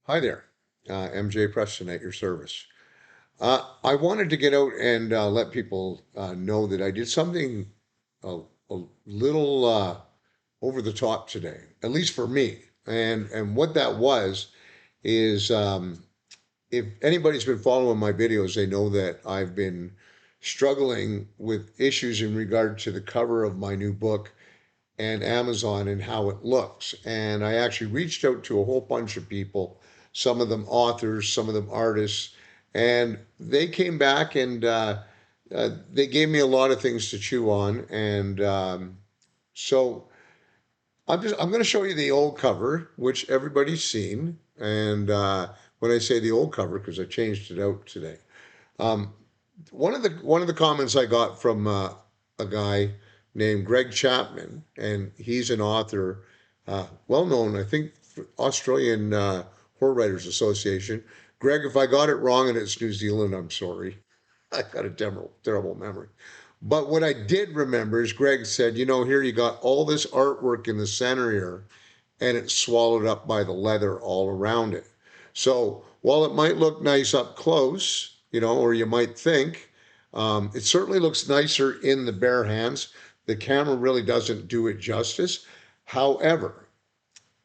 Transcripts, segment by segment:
Hi there, MJ Preston at your service. I wanted to get out and let people know that I did something a little over the top today, at least for me. And what that was is if anybody's been following my videos, they know that I've been struggling with issues in regard to the cover of my new book and Amazon and how it looks. And I actually reached out to a whole bunch of people, some of them authors, some of them artists, and they came back and they gave me a lot of things to chew on. And so I'm going to show you the old cover, which everybody's seen. And when I say the old cover, because I changed it out today. Um, one of the comments I got from a guy named Greg Chapman, and he's an author, well known, I think, Australian Horror Writers Association. Greg, if I got it wrong and it's New Zealand, I'm sorry. I got a terrible memory. But what I did remember is Greg said, here you got all this artwork in the center here, and it's swallowed up by the leather all around it. So while it might look nice up close, or you might think, it certainly looks nicer in the bare hands. The camera really doesn't do it justice. However,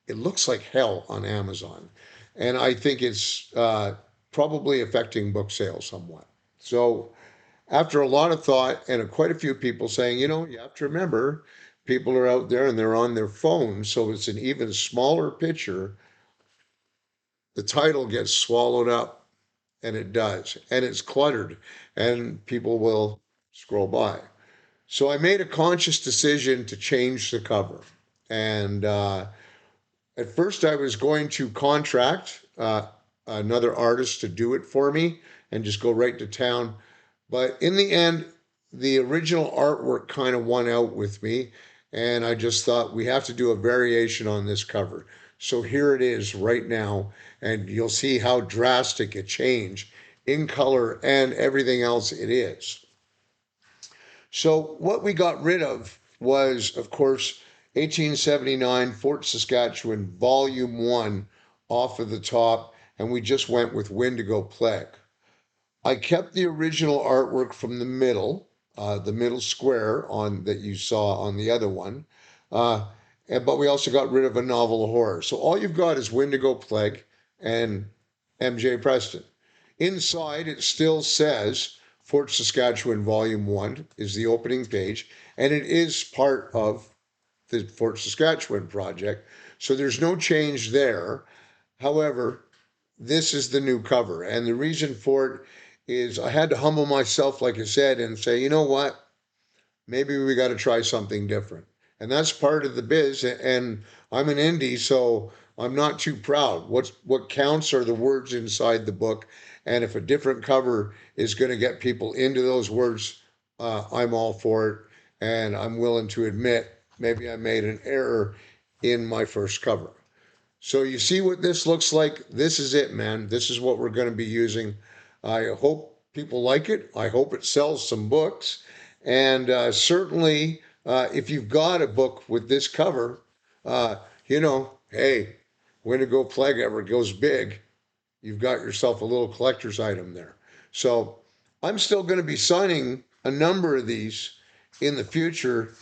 it looks like hell on Amazon. And I think it's probably affecting book sales somewhat. So after a lot of thought and quite a few people saying, you have to remember people are out there and they're on their phones, so it's an even smaller picture. The title gets swallowed up, and it does, and it's cluttered, and people will scroll by. So I made a conscious decision to change the cover. And at first, I was going to contract another artist to do it for me and just go right to town. But in the end, the original artwork kind of won out with me. And I just thought we have to do a variation on this cover. So here it is right now. And you'll see how drastic a change in color and everything else it is. So what we got rid of was, of course, 1879 Fort Saskatchewan Volume 1 off of the top, and we just went with Wendigo Plague. I kept the original artwork from the middle square on that you saw on the other one, but we also got rid of a novel of horror. So all you've got is Wendigo Plague and MJ Preston. Inside, it still says Fort Saskatchewan Volume 1 is the opening page, and it is part of the Fort Saskatchewan project. So there's no change there. However, this is the new cover. And the reason for it is I had to humble myself, like I said, and say, you know what? Maybe we got to try something different. And that's part of the biz. And I'm an indie, so I'm not too proud. What counts are the words inside the book. And if a different cover is going to get people into those words, I'm all for it. And I'm willing to admit maybe I made an error in my first cover. So you see what this looks like? This is it, man. This is what we're going to be using. I hope people like it. I hope it sells some books. And certainly, if you've got a book with this cover, hey, Wendigo Plague ever goes big, you've got yourself a little collector's item there. So I'm still going to be signing a number of these in the future,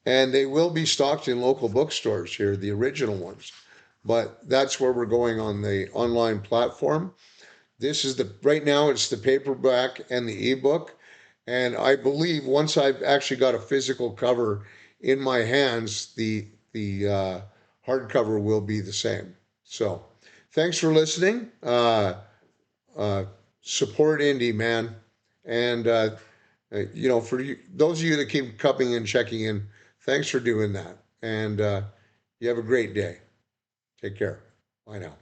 and they will be stocked in local bookstores here, the original ones. But that's where we're going on the online platform. This is right now it's the paperback and the ebook. And I believe once I've actually got a physical cover in my hands, the hardcover will be the same. So thanks for listening. Uh, Support indie, man. And, for those of you that keep coming and checking in, thanks for doing that. And you have a great day. Take care. Bye now.